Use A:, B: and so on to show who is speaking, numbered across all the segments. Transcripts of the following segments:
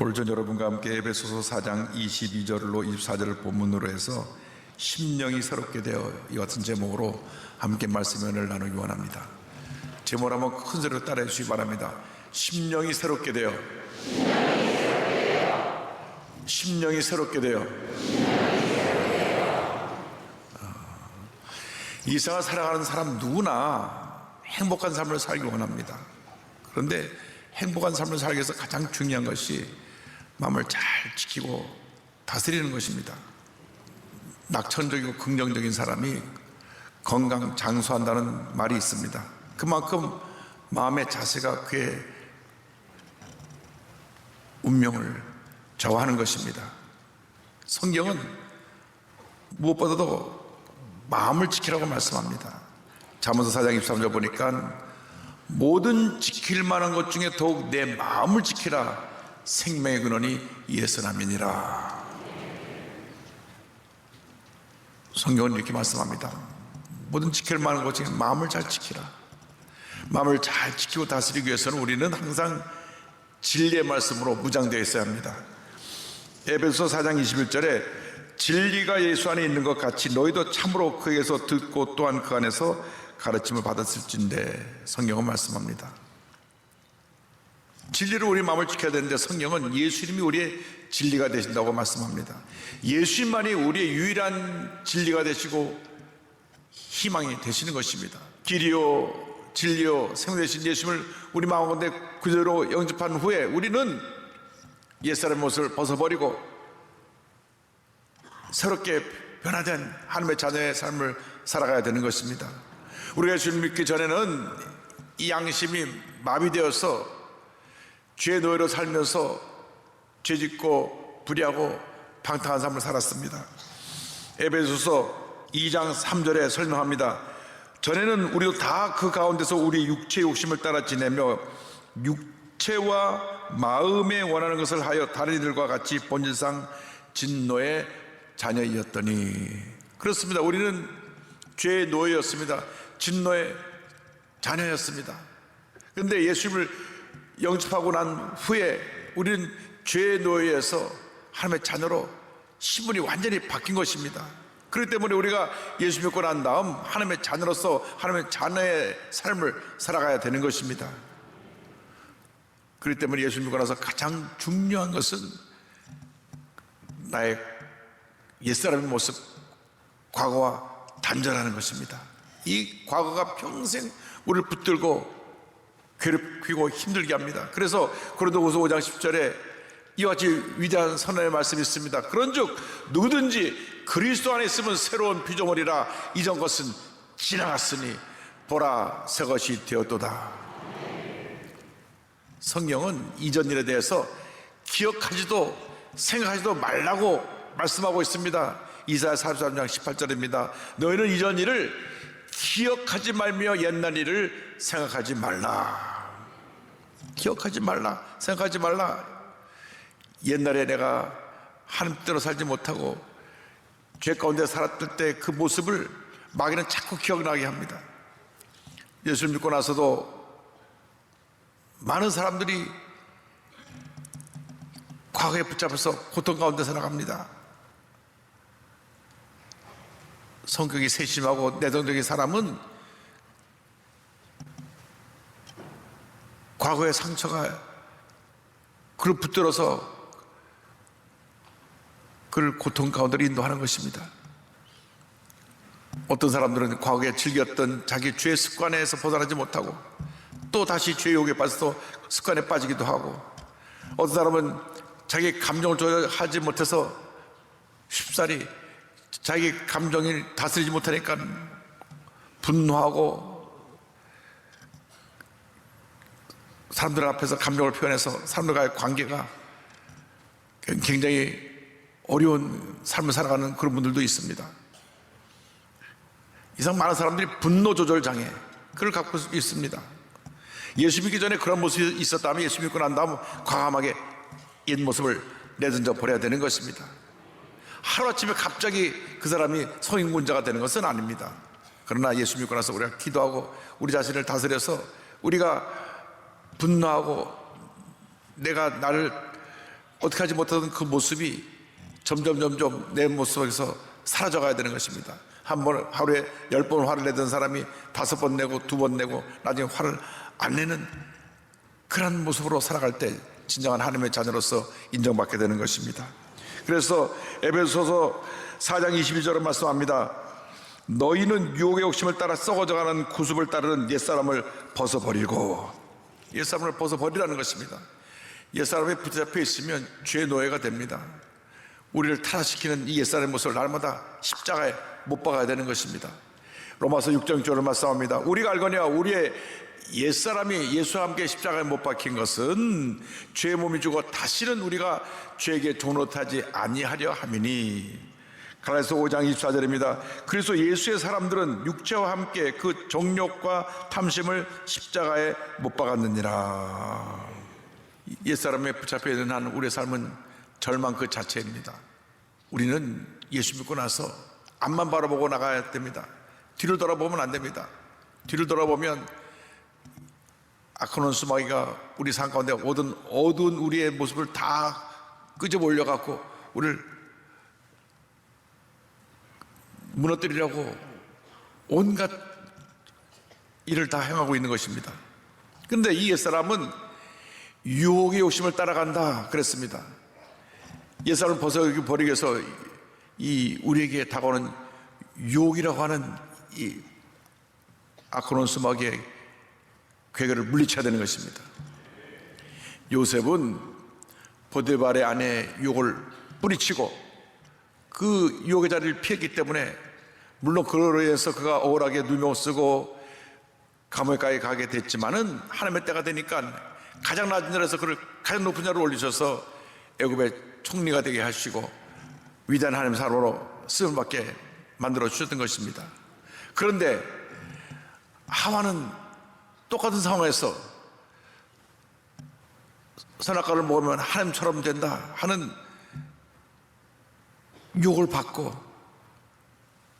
A: 오늘 전 여러분과 함께 에베소서 4장 22절로 24절을 본문으로 해서 심령이 새롭게 되어 이 같은 제목으로 함께 말씀을 나누기 원합니다. 제목을 한번 큰 소리로 따라해 주시기 바랍니다. 심령이 새롭게 되어, 심령이 새롭게 되어. 이 세상을 살아가는 사람 누구나 행복한 삶을 살기 원합니다. 그런데 행복한 삶을 살기 위해서 가장 중요한 것이 마음을 잘 지키고 다스리는 것입니다. 낙천적이고 긍정적인 사람이 건강 장수한다는 말이 있습니다. 그만큼 마음의 자세가 그의 운명을 좌우하는 것입니다. 성경은 무엇보다도 마음을 지키라고 말씀합니다. 잠언서 4장 23절 보니까 모든 지킬 만한 것 중에 더욱 내 마음을 지키라. 생명의 근원이 이에서 남이니라. 성경은 이렇게 말씀합니다. 모든 지킬 만한 것 중에 마음을 잘 지키라. 마음을 잘 지키고 다스리기 위해서는 우리는 항상 진리의 말씀으로 무장되어 있어야 합니다. 에베소서 4장 21절에 진리가 예수 안에 있는 것 같이 너희도 참으로 그에게서 듣고 또한 그 안에서 가르침을 받았을진데 성경은 말씀합니다. 진리로 우리 마음을 지켜야 되는데 성경은 예수님이 우리의 진리가 되신다고 말씀합니다. 예수님만이 우리의 유일한 진리가 되시고 희망이 되시는 것입니다. 길이요 진리요 생명 되신 예수님을 우리 마음 가운데 그대로 영접한 후에 우리는 옛사람의 모습을 벗어버리고 새롭게 변화된 하나님의 자녀의 삶을 살아가야 되는 것입니다. 우리가 예수를 믿기 전에는 이 양심이 마비되어서 죄의 노예로 살면서 죄짓고 불의하고 방탕한 삶을 살았습니다. 에베소서 2장 3절에 설명합니다. 전에는 우리도 다 그 가운데서 우리 육체의 욕심을 따라 지내며 육체와 마음에 원하는 것을 하여 다른 이들과 같이 본질상 진노의 자녀이었더니. 그렇습니다. 우리는 죄의 노예였습니다. 진노의 자녀였습니다. 그런데 예수님을 영접하고 난 후에 우리는 죄의 노예에서 하나님의 자녀로 신분이 완전히 바뀐 것입니다. 그렇기 때문에 우리가 예수 믿고 난 다음 하나님의 자녀로서 하나님의 자녀의 삶을 살아가야 되는 것입니다. 그렇기 때문에 예수 믿고 나서 가장 중요한 것은 나의 옛사람의 모습, 과거와 단절하는 것입니다. 이 과거가 평생 우리를 붙들고 괴롭히고 힘들게 합니다. 그래서 고린도후서 5장 10절에 이와 같이 위대한 선언의 말씀이 있습니다. 그런즉 누구든지 그리스도 안에 있으면 새로운 피조물이라 이전 것은 지나갔으니 보라 새 것이 되었도다. 성경은 이전 일에 대해서 기억하지도 생각하지도 말라고 말씀하고 있습니다. 이사야 43장 18절입니다. 너희는 이전 일을 기억하지 말며 옛날 일을 생각하지 말라. 기억하지 말라, 생각하지 말라. 옛날에 내가 하나님 뜻대로 살지 못하고 죄 가운데 살았을 때 그 모습을 마귀는 자꾸 기억나게 합니다. 예수를 믿고 나서도 많은 사람들이 과거에 붙잡혀서 고통 가운데 살아갑니다. 성격이 세심하고 내성적인 사람은 과거의 상처가 그를 붙들어서 그를 고통 가운데로 인도하는 것입니다. 어떤 사람들은 과거에 즐겼던 자기 죄의 습관에서 벗어나지 못하고 또 다시 죄의 욕에 빠져서 습관에 빠지기도 하고, 어떤 사람은 자기 감정을 조절하지 못해서 쉽사리 자기 감정을 다스리지 못하니까 분노하고 사람들 앞에서 감정을 표현해서 사람들과의 관계가 굉장히 어려운 삶을 살아가는 그런 분들도 있습니다. 이상 많은 사람들이 분노 조절 장애 그걸 갖고 있습니다. 예수 믿기 전에 그런 모습이 있었다면 예수 믿고 난 다음 과감하게 옛 모습을 내던져 버려야 되는 것입니다. 하루아침에 갑자기 그 사람이 성인군자가 되는 것은 아닙니다. 그러나 예수 믿고 나서 우리가 기도하고 우리 자신을 다스려서 우리가 분노하고 내가 나를 어떻게 하지 못하던 그 모습이 점점 내 모습에서 사라져가야 되는 것입니다. 한 번 하루에 10번 화를 내던 사람이 5번 내고 2번 내고 나중에 화를 안 내는 그런 모습으로 살아갈 때 진정한 하나님의 자녀로서 인정받게 되는 것입니다. 그래서 에베소서 4장 22절은 말씀합니다. 너희는 유혹의 욕심을 따라 썩어져가는 구습을 따르는 옛사람을 벗어버리고, 옛사람을 벗어버리라는 것입니다. 옛사람에 붙잡혀 있으면 죄의 노예가 됩니다. 우리를 타락시키는 이 옛사람의 모습을 날마다 십자가에 못 박아야 되는 것입니다. 로마서 6장 6절을 말씀합니다. 우리가 알거니와 우리의 옛사람이 예수와 함께 십자가에 못 박힌 것은 죄의 몸이 죽어 다시는 우리가 죄에게 종노릇하지 아니하려 함이니. 갈라디아서 5장 24절입니다. 그래서 예수의 사람들은 육체와 함께 그 정욕과 탐심을 십자가에 못 박았느니라. 옛사람에 붙잡혀 있는 한 우리의 삶은 절망 그 자체입니다. 우리는 예수 믿고 나서 앞만 바라보고 나가야 됩니다. 뒤를 돌아보면 안 됩니다. 뒤를 돌아보면 아크논 수마귀가 우리 삶 가운데 어두운 우리의 모습을 다 끄집어 올려갖고 우리를 무너뜨리려고 온갖 일을 다 행하고 있는 것입니다. 그런데 이 옛사람은 유혹의 욕심을 따라간다 그랬습니다. 옛사람을 벗어버리기 위해서 이 우리에게 다가오는 유혹이라고 하는 이 아크논 수마귀의 괴계를 물리쳐야 되는 것입니다. 요셉은 보디발의 아내의 유혹을 뿌리치고 그 유혹의 자리를 피했기 때문에, 물론 그로 인해서 그가 억울하게 누명 쓰고 감옥에 가게 됐지만은 하나님의 때가 되니까 가장 낮은 자리에서 그를 가장 높은 자리로 올리셔서 애굽의 총리가 되게 하시고 위대한 하나님의 사람으로 쓰임을 받게 만들어 주셨던 것입니다. 그런데 하와는 똑같은 상황에서 선악과를 먹으면 하나님처럼 된다 하는 유혹을 받고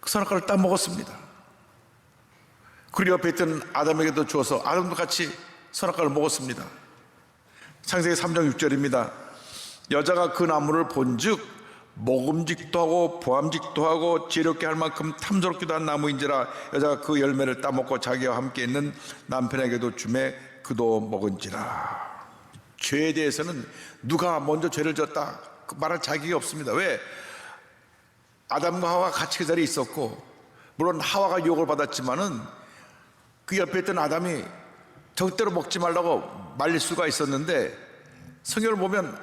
A: 그 선악과를 따먹었습니다. 그리고 옆에 있던 아담에게도 주어서 아담도 같이 선악과를 먹었습니다. 창세기 3장 6절입니다. 여자가 그 나무를 본즉 먹음직도 하고 보암직도 하고 지혜롭게 할 만큼 탐스럽기도 한 나무인지라 여자가 그 열매를 따먹고 자기와 함께 있는 남편에게도 주매 그도 먹은지라. 죄에 대해서는 누가 먼저 죄를 졌다 그 말할 자격이 없습니다. 왜? 아담과 하와가 같이 그 자리에 있었고, 물론 하와가 유혹을 받았지만은 그 옆에 있던 아담이 절대로 먹지 말라고 말릴 수가 있었는데 성경을 보면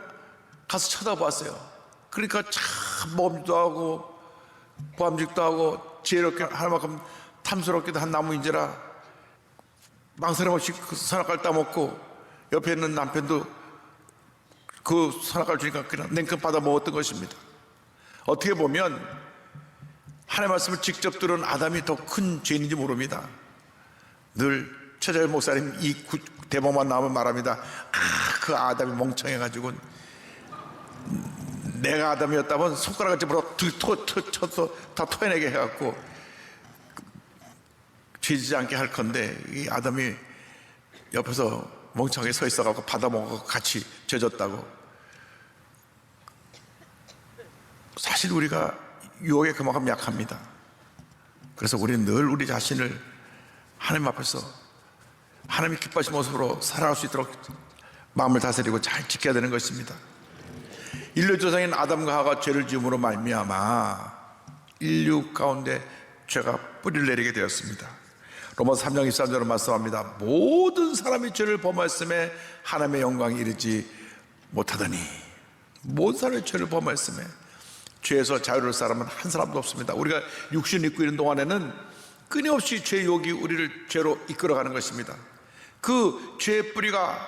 A: 가서 쳐다봤어요. 그러니까 참 먹음직도 하고 보암직도 하고 지혜롭게 할 만큼 탐스럽기도 한 나무인지라 망설임 없이 그 선악과를 따먹고 옆에 있는 남편도 그 선악과를 주니까 그냥 냉큼 받아 먹었던 것입니다. 어떻게 보면 하나님의 말씀을 직접 들은 아담이 더 큰 죄인인지 모릅니다. 늘 최재열 목사님 이 대목만 나오면 말합니다. 그 아담이 멍청해가지고 내가 아담이었다면 손가락을 집어서 쳐서 다 토해내게 해갖고 죄지지 않게 할 건데 이 아담이 옆에서 멍청하게 서 있어갖고 받아먹고 같이 죄졌다고. 사실 우리가 유혹에 그만큼 약합니다. 그래서 우리는 늘 우리 자신을 하나님 앞에서 하나님이 기뻐하신 모습으로 살아갈 수 있도록 마음을 다스리고 잘 지켜야 되는 것입니다. 인류 조상인 아담과 하와가 죄를 지음으로 말미암아 인류 가운데 죄가 뿌리를 내리게 되었습니다. 로마서 3장 23절로 말씀합니다. 모든 사람이 죄를 범하였음에 하나님의 영광이 이르지 못하더니, 모든 사람이 죄를 범하였음에 죄에서 자유로울 사람은 한 사람도 없습니다. 우리가 육신 입고 있는 동안에는 끊임없이 죄의 유혹이 우리를 죄로 이끌어가는 것입니다. 그 죄의 뿌리가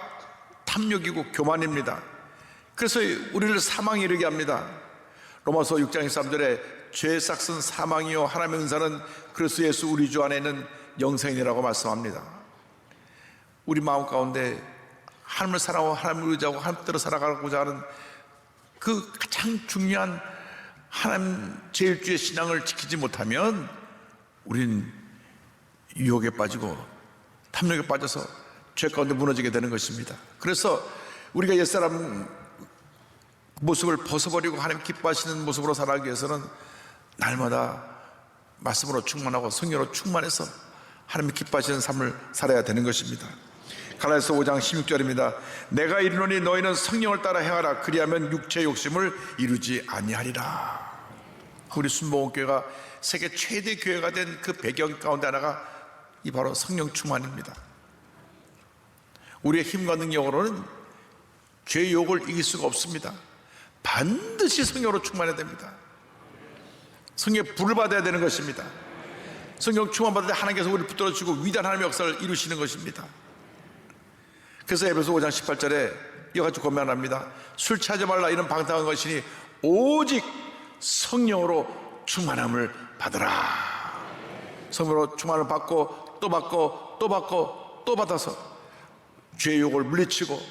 A: 탐욕이고 교만입니다. 그래서 우리를 사망에 이르게 합니다. 로마서 6장 13절에 죄의 싹은 사망이요 하나님의 은사는 그리스도 예수 우리 주 안에 있는 영생이라고 말씀합니다. 우리 마음 가운데 하나님을 사랑하고 하나님을 의지하고 하나님 뜻대로 살아가고자 하는 그 가장 중요한 하나님 제일주의 신앙을 지키지 못하면 우린 유혹에 빠지고 탐욕에 빠져서 죄 가운데 무너지게 되는 것입니다. 그래서 우리가 옛사람 모습을 벗어버리고 하나님 기뻐하시는 모습으로 살아가기 위해서는 날마다 말씀으로 충만하고 성령으로 충만해서 하나님 기뻐하시는 삶을 살아야 되는 것입니다. 갈라디아서 5장 16절입니다. 내가 이르노니 너희는 성령을 따라 행하라. 그리하면 육체의 욕심을 이루지 아니하리라. 우리 순복음교회가 세계 최대 교회가 된 그 배경 가운데 하나가 이 바로 성령 충만입니다. 우리의 힘과 능력으로는 죄의 욕을 이길 수가 없습니다. 반드시 성령으로 충만해야 됩니다. 성령의 불을 받아야 되는 것입니다. 성령 충만 받을 때 하나님께서 우리를 붙들어 주시고 위대한 하나님의 역사를 이루시는 것입니다. 그래서 에베소 5장 18절에 이와 같이 고면합니다. 술 취하지 말라. 이는 방탕한 것이니 오직 성령으로 충만함을 받으라. 성령으로 충만을 받고 또 받고 또 받고 또 받아서 죄의 욕을 물리치고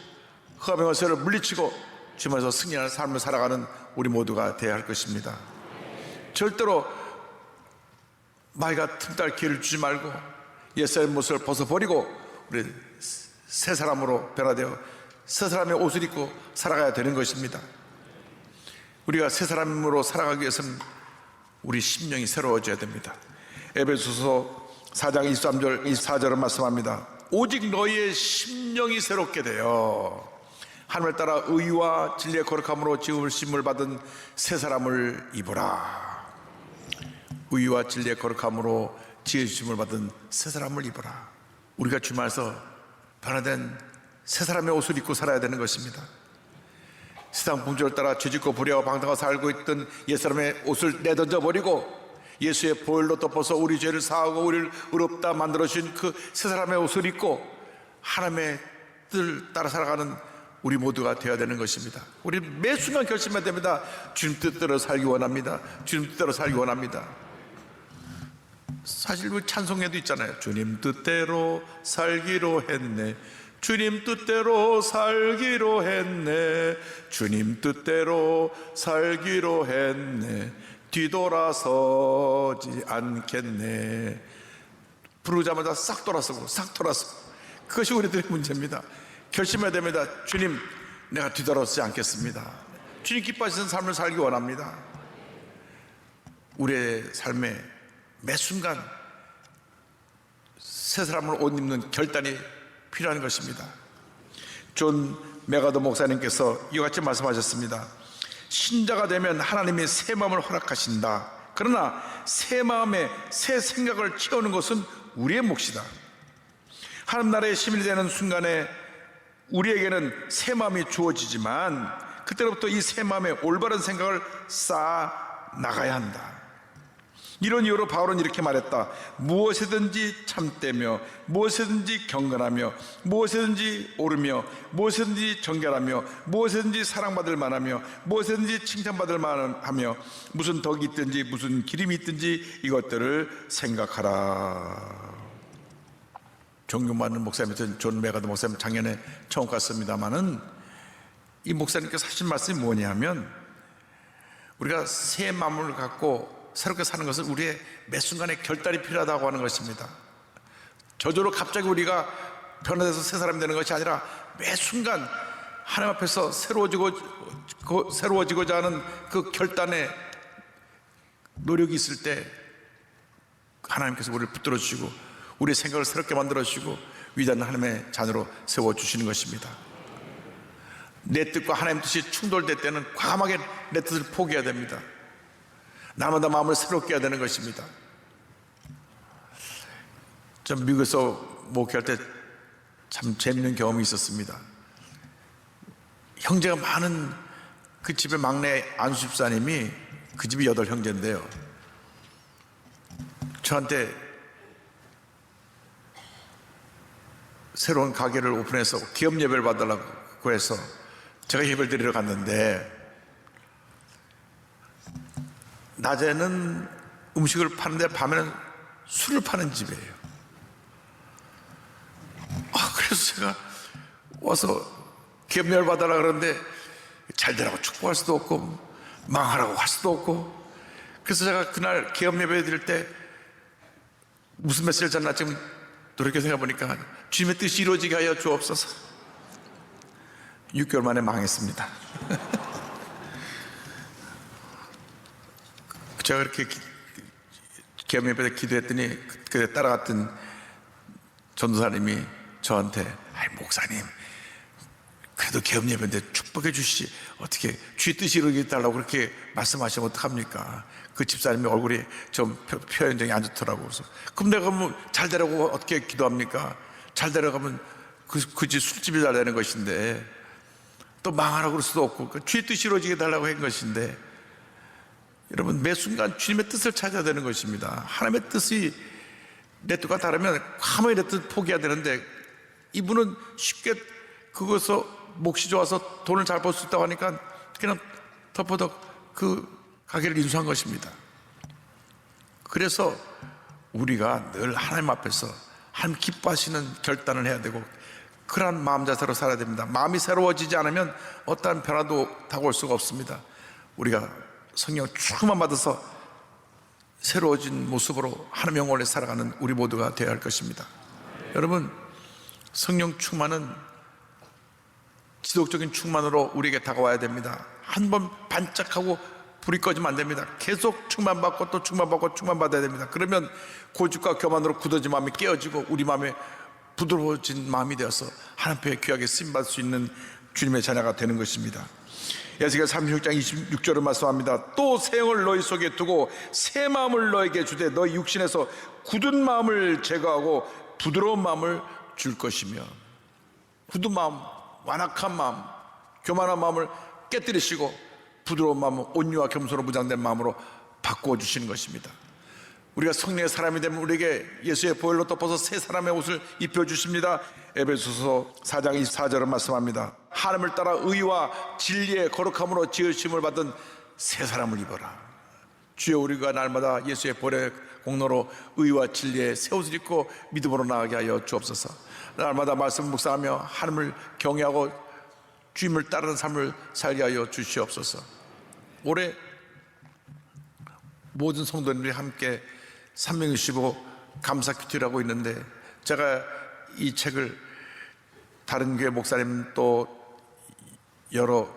A: 흑암의 권세를 물리치고 주님께서 승리하는 삶을 살아가는 우리 모두가 되어야 할 것입니다. 절대로 마귀가 틈탈 기회를 주지 말고 옛사람의 모습을 벗어버리고 우리 새 사람으로 변화되어 새 사람의 옷을 입고 살아가야 되는 것입니다. 우리가 새 사람으로 살아가기 위해서는 우리 심령이 새로워져야 됩니다. 에베소서 4장 23절 24절은 말씀합니다. 오직 너희의 심령이 새롭게 되어 하늘을 따라 의와 진리의 거룩함으로 지으심을 받은 새 사람을 입어라. 의와 진리의 거룩함으로 지으심을 받은 새 사람을 입어라. 우리가 주님 안에서 변화된 새 사람의 옷을 입고 살아야 되는 것입니다. 세상 풍조를 따라 죄짓고 불의하고 방탕하고 살고 있던 옛사람의 옷을 내던져 버리고 예수의 보혈로 덮어서 우리 죄를 사하고 우리를 의롭다 만들어주신 그 새 사람의 옷을 입고 하나님의 뜻을 따라 살아가는 우리 모두가 되어야 되는 것입니다. 우리 매 순간 결심해야 됩니다. 주님 뜻대로 살기 원합니다. 주님 뜻대로 살기 원합니다. 사실 우리 찬송에도 있잖아요. 주님 뜻대로 살기로 했네. 주님 뜻대로 살기로 했네. 주님 뜻대로 살기로 했네. 뒤돌아서지 않겠네. 부르자마자 싹 돌아서고 싹 돌아서고. 그것이 우리들의 문제입니다. 결심해야 됩니다. 주님, 내가 뒤돌아서지 않겠습니다. 주님 기뻐하시는 삶을 살기 원합니다. 우리의 삶에 매 순간 새 사람을 옷 입는 결단이 필요한 것입니다. 존 메가더 목사님께서 이와 같이 말씀하셨습니다. 신자가 되면 하나님이 새 마음을 허락하신다. 그러나 새 마음에 새 생각을 채우는 것은 우리의 몫이다. 하나님 나라의 시민이 되는 순간에 우리에게는 새 마음이 주어지지만 그때로부터 이 새 마음에 올바른 생각을 쌓아 나가야 한다. 이런 이유로 바울은 이렇게 말했다. 무엇이든지 참되며 무엇이든지 경건하며 무엇이든지 옳으며 무엇이든지 정결하며 무엇이든지 사랑받을 만하며 무엇이든지 칭찬받을 만하며 무슨 덕이 있든지 무슨 기림이 있든지 이것들을 생각하라. 존경받는 목사님이었던 존 메가더 목사님 작년에 처음 갔습니다마는 이 목사님께서 하신 말씀이 뭐냐면 우리가 새 마음을 갖고 새롭게 사는 것은 우리의 매 순간에 결단이 필요하다고 하는 것입니다. 저절로 갑자기 우리가 변화돼서 새 사람이 되는 것이 아니라 매 순간 하나님 앞에서 새로워지고자 하는 그 결단에 노력이 있을 때 하나님께서 우리를 붙들어 주시고 우리의 생각을 새롭게 만들어 주시고 위대한 하나님의 자녀로 세워주시는 것입니다. 내 뜻과 하나님 뜻이 충돌될 때는 과감하게 내 뜻을 포기해야 됩니다. 날마다 마음을 새롭게 해야 되는 것입니다. 전 미국에서 목회할 때 참 재밌는 경험이 있었습니다. 형제가 많은 그 집의 막내 안수 집사님이 그 집이 8형제인데요 저한테 새로운 가게를 오픈해서 기업 예배를 받으려고 해서 제가 예배를 드리러 갔는데 낮에는 음식을 파는데 밤에는 술을 파는 집이에요. 그래서 제가 와서 기업 예배를 받으려고 그러는데 잘 되라고 축복할 수도 없고 망하라고 할 수도 없고 그래서 제가 그날 기업 예배 드릴 때 무슨 메시지를 전나 지금 돌이켜 생각해보니까 주님의 뜻이 이루어지게 하여 주옵소서. 6개월 만에 망했습니다. 제가 그렇게 계엄 예배 때 기도했더니 그때 따라갔던 전도사님이 저한테 목사님 그래도 계엄 예배인데 축복해 주시지 어떻게 주의 뜻이 이루어지달라고 그렇게 말씀하시면 어떡합니까? 그 집사님의 얼굴이 좀 표현적이 안 좋더라고. 그래서 그럼 내가 뭐 잘 되라고 어떻게 기도합니까? 잘 되라가면 그 집 술집이 잘 되는 것인데 또 망하라고 그럴 수도 없고 그 주의 뜻이 이루어지게 달라고 한 것인데, 여러분 매 순간 주님의 뜻을 찾아야 되는 것입니다. 하나님의 뜻이 내 뜻과 다르면 가만히 내 뜻 포기해야 되는데 이분은 쉽게 그것서 몫이 좋아서 돈을 잘 벌 수 있다고 하니까 그냥 덮어덕 그 가게를 인수한 것입니다. 그래서 우리가 늘 하나님 앞에서 하나님 기뻐하시는 결단을 해야 되고 그러한 마음 자세로 살아야 됩니다. 마음이 새로워지지 않으면 어떠한 변화도 다가올 수가 없습니다. 우리가 성령 충만 받아서 새로워진 모습으로 하나님 영혼을 살아가는 우리 모두가 되어야 할 것입니다. 여러분, 성령 충만은 지속적인 충만으로 우리에게 다가와야 됩니다. 한번 반짝하고 불이 꺼지면 안 됩니다. 계속 충만받고 또 충만받고 충만받아야 됩니다. 그러면 고집과 교만으로 굳어진 마음이 깨어지고 우리 마음에 부드러워진 마음이 되어서 하나님 앞에 귀하게 쓰임받을 수 있는 주님의 자녀가 되는 것입니다. 에스겔 36장 26절을 말씀합니다. 또 새 영을 너희 속에 두고 새 마음을 너에게 주되 너희 육신에서 굳은 마음을 제거하고 부드러운 마음을 줄 것이며, 굳은 마음, 완악한 마음, 교만한 마음을 깨뜨리시고 부드러운 마음은 온유와 겸손으로 무장된 마음으로 바꾸어 주시는 것입니다. 우리가 성령의 사람이 되면 우리에게 예수의 보혈로 덮어서 새 사람의 옷을 입혀주십니다. 에베소서 4장 24절은 말씀합니다. 하나님을 따라 의와 진리의 거룩함으로 지으심을 받은 새 사람을 입어라. 주여, 우리가 날마다 예수의 보혈의 공로로 의와 진리의 새 옷을 입고 믿음으로 나아가게 하여 주옵소서. 날마다 말씀 묵상하며 하나님을 경외하고 주님을 따르는 삶을 살게 하여 주시옵소서. 올해 모든 성도님들이 함께 365 감사 큐티를 하고 있는데, 제가 이 책을 다른 교회 목사님 또 여러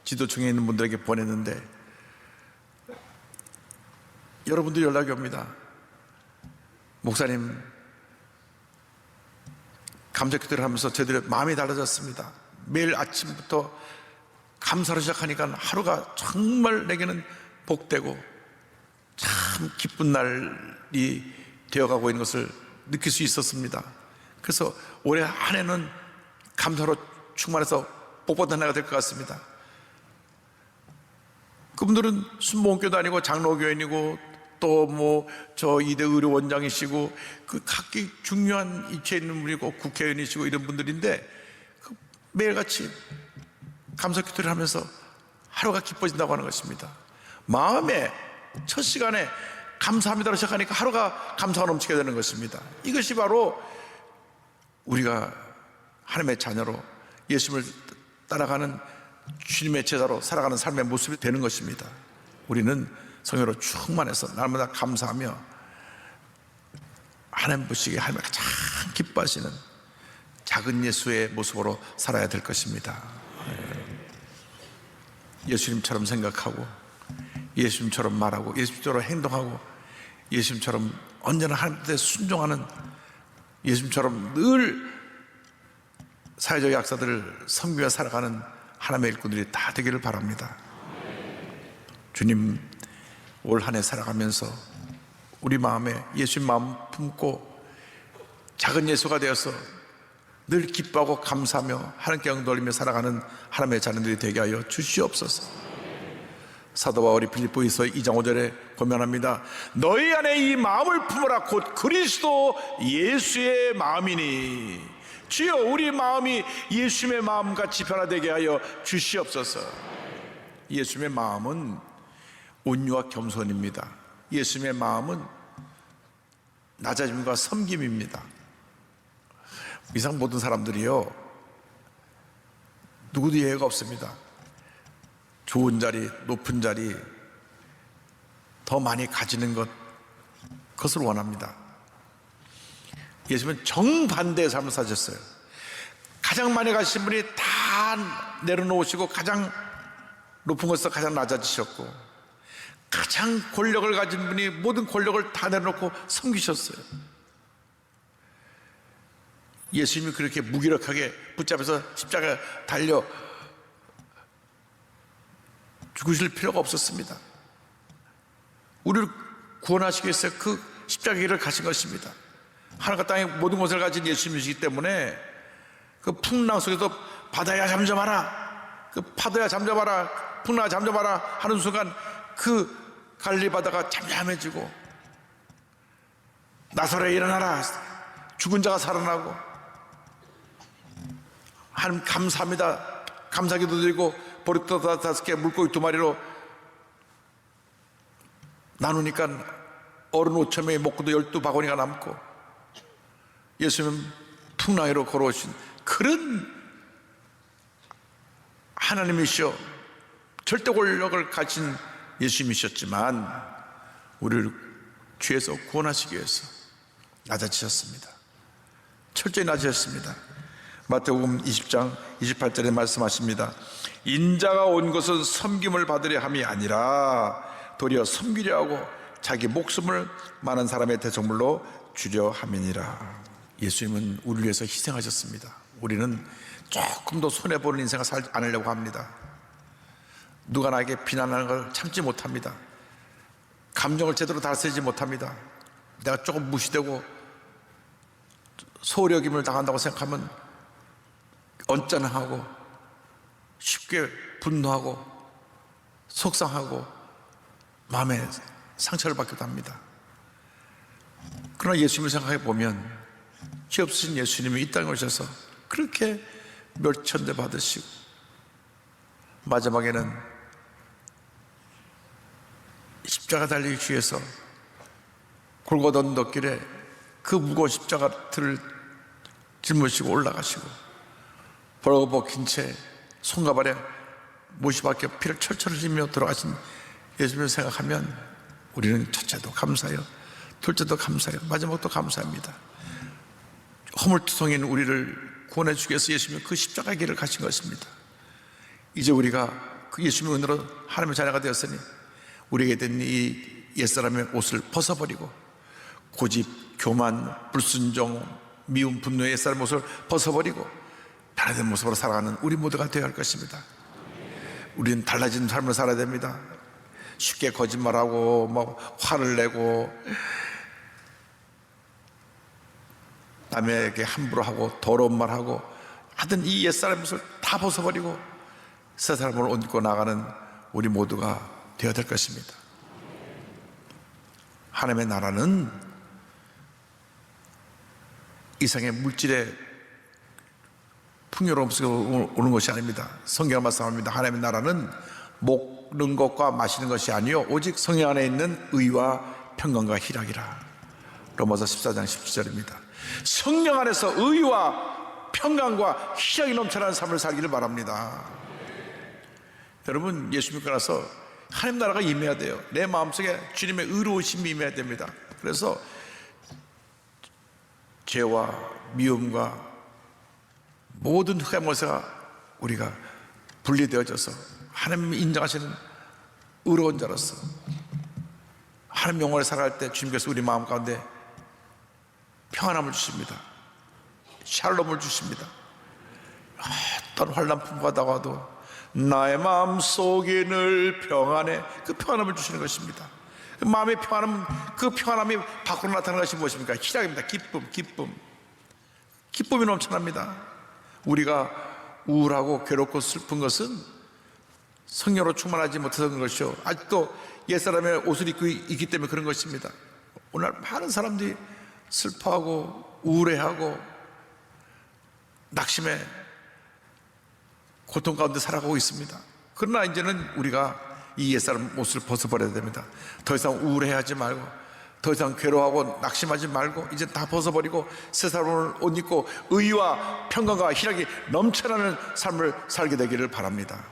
A: 지도층에 있는 분들에게 보냈는데 여러분들 연락이 옵니다. 목사님, 감사 큐티를 하면서 저희들의 마음이 달라졌습니다. 매일 아침부터 감사로 시작하니까 하루가 정말 내게는 복되고 참 기쁜 날이 되어가고 있는 것을 느낄 수 있었습니다. 그래서 올해 한 해는 감사로 충만해서 복받은 해가 될 것 같습니다. 그분들은 순복음교도 아니고 장로교인이고 또 뭐 저 이대 의료원장이시고 그 각기 중요한 위치에 있는 분이고 국회의원이시고 이런 분들인데 매일같이 감사 기도를 하면서 하루가 기뻐진다고 하는 것입니다. 마음에 첫 시간에 감사합니다로 시작하니까 하루가 감사가 넘치게 되는 것입니다. 이것이 바로 우리가 하나님의 자녀로 예수님을 따라가는 주님의 제자로 살아가는 삶의 모습이 되는 것입니다. 우리는 성령으로 충만해서 날마다 감사하며 하나님 보시기에 하나님이 가장 기뻐하시는 작은 예수의 모습으로 살아야 될 것입니다. 예수님처럼 생각하고 예수님처럼 말하고 예수님처럼 행동하고 예수님처럼 언제나 하나님께 순종하는, 예수님처럼 늘 사회적 약사들을 섬기며 살아가는 하나님의 일꾼들이 다 되기를 바랍니다. 주님, 올 한 해 살아가면서 우리 마음에 예수님 마음 품고 작은 예수가 되어서 늘 기뻐하고 감사하며 하나님께 영광 돌리며 살아가는 하나님의 자녀들이 되게 하여 주시옵소서. 사도 바울이 빌립보에서 2장 5절에 고면합니다. 너희 안에 이 마음을 품으라. 곧 그리스도 예수의 마음이니 주여, 우리 마음이 예수님의 마음같이 변화되게 하여 주시옵소서. 예수님의 마음은 온유와 겸손입니다. 예수님의 마음은 낮아짐과 섬김입니다. 이상 모든 사람들이요, 누구도 예외가 없습니다. 좋은 자리, 높은 자리, 더 많이 가지는 그것을 원합니다. 예수님은 정반대의 삶을 사셨어요. 가장 많이 가신 분이 다 내려놓으시고 가장 높은 곳에서 가장 낮아지셨고, 가장 권력을 가진 분이 모든 권력을 다 내려놓고 섬기셨어요. 예수님이 그렇게 무기력하게 붙잡아서 십자가 달려 죽으실 필요가 없었습니다. 우리를 구원하시기 위해서 그 십자가의 길을 가신 것입니다. 하늘과 땅의 모든 것을 가진 예수님이시기 때문에 그 풍랑 속에서 바다야 잠잠하라, 그 파도야 잠잠하라, 풍랑아 잠잠하라 하는 순간 그 갈릴리 바다가 잠잠해지고 나사로야 일어나라, 죽은 자가 살아나고, 하나님 감사합니다, 감사기도 드리고 보리떡 5개 물고기 2마리로 나누니까 어른 5,000명이 먹고도 12바구니가 남고, 예수님은 풍랑으로 걸어오신 그런 하나님이시여 절대 권력을 가진 예수님이셨지만 우리를 죄에서 구원하시기 위해서 낮아지셨습니다. 철저히 낮으셨습니다. 마태복음 20장 28절에 말씀하십니다. 인자가 온 것은 섬김을 받으려 함이 아니라 도리어 섬기려 하고 자기 목숨을 많은 사람의 대속물로 주려 함이니라. 예수님은 우리를 위해서 희생하셨습니다. 우리는 조금도 손해보는 인생을 살지 않으려고 합니다. 누가 나에게 비난하는 걸 참지 못합니다. 감정을 제대로 다스리지 못합니다. 내가 조금 무시되고 소홀히 여김을 당한다고 생각하면 언짢아하고 쉽게 분노하고 속상하고 마음에 상처를 받기도 합니다. 그러나 예수님을 생각해 보면 죄 없으신 예수님이 이 땅에 오셔서 그렇게 멸천대 받으시고 마지막에는 십자가 달리기 위해서 골고다 언덕길에 그 무거운 십자가를 짊어지고 올라가시고 벌거벗긴 채 손가발에 못이 박혀 피를 철철 흘리며 돌아가신 예수님을 생각하면 우리는 첫째도 감사해요, 둘째도 감사해요, 마지막도 감사합니다. 허물투성인 우리를 구원해 주기 위해서 예수님은 그 십자가의 길을 가신 것입니다. 이제 우리가 그 예수님의 은혜로 하나님의 자녀가 되었으니 우리에게 된 이 옛사람의 옷을 벗어버리고 고집, 교만, 불순종, 미움, 분노의 옛사람의 옷을 벗어버리고 변화된 모습으로 살아가는 우리 모두가 되어야 할 것입니다. 우리는 달라진 삶을 살아야 됩니다. 쉽게 거짓말하고 화를 내고 남에게 함부로 하고 더러운 말하고 하여튼 이 옛사람의 옷을 다 벗어버리고 새 사람을 옷 입고 나가는 우리 모두가 되어야 될 것입니다. 하나님의 나라는 이상의 물질의 풍요로움 속에 오는 것이 아닙니다. 성경은 말씀합니다. 하나님의 나라는 먹는 것과 마시는 것이 아니요 오직 성령 안에 있는 의와 평강과 희락이라. 로마서 14장 17절입니다. 성령 안에서 의와 평강과 희락이 넘쳐나는 삶을 살기를 바랍니다. 여러분, 예수 믿고 나서 하나님 나라가 임해야 돼요. 내 마음속에 주님의 의로우심이 임해야 됩니다. 그래서 죄와 미움과 모든 흑암 권세가 우리가 분리되어져서 하나님이 인정하시는 의로운 자로서 하나님 영원히 살아갈 때 주님께서 우리 마음 가운데 평안함을 주십니다. 샬롬을 주십니다. 어떤 환난 풍부하다가도 나의 마음 속에 늘 평안해, 그 평안함을 주시는 것입니다. 그 마음의 평안함, 그 평안함이 밖으로 나타나는 것이 무엇입니까? 희락입니다. 기쁨이 넘쳐납니다. 우리가 우울하고 괴롭고 슬픈 것은 성령으로 충만하지 못해서 그런 것이요, 아직도 옛사람의 옷을 입고 있기 때문에 그런 것입니다. 오늘 많은 사람들이 슬퍼하고 우울해하고 낙심해 고통 가운데 살아가고 있습니다. 그러나 이제는 우리가 이 옛사람 옷을 벗어버려야 됩니다. 더 이상 우울해하지 말고, 더 이상 괴로워하고 낙심하지 말고 이제 다 벗어버리고 새 사람을 옷 입고 의와 평강과 희락이 넘쳐나는 삶을 살게 되기를 바랍니다.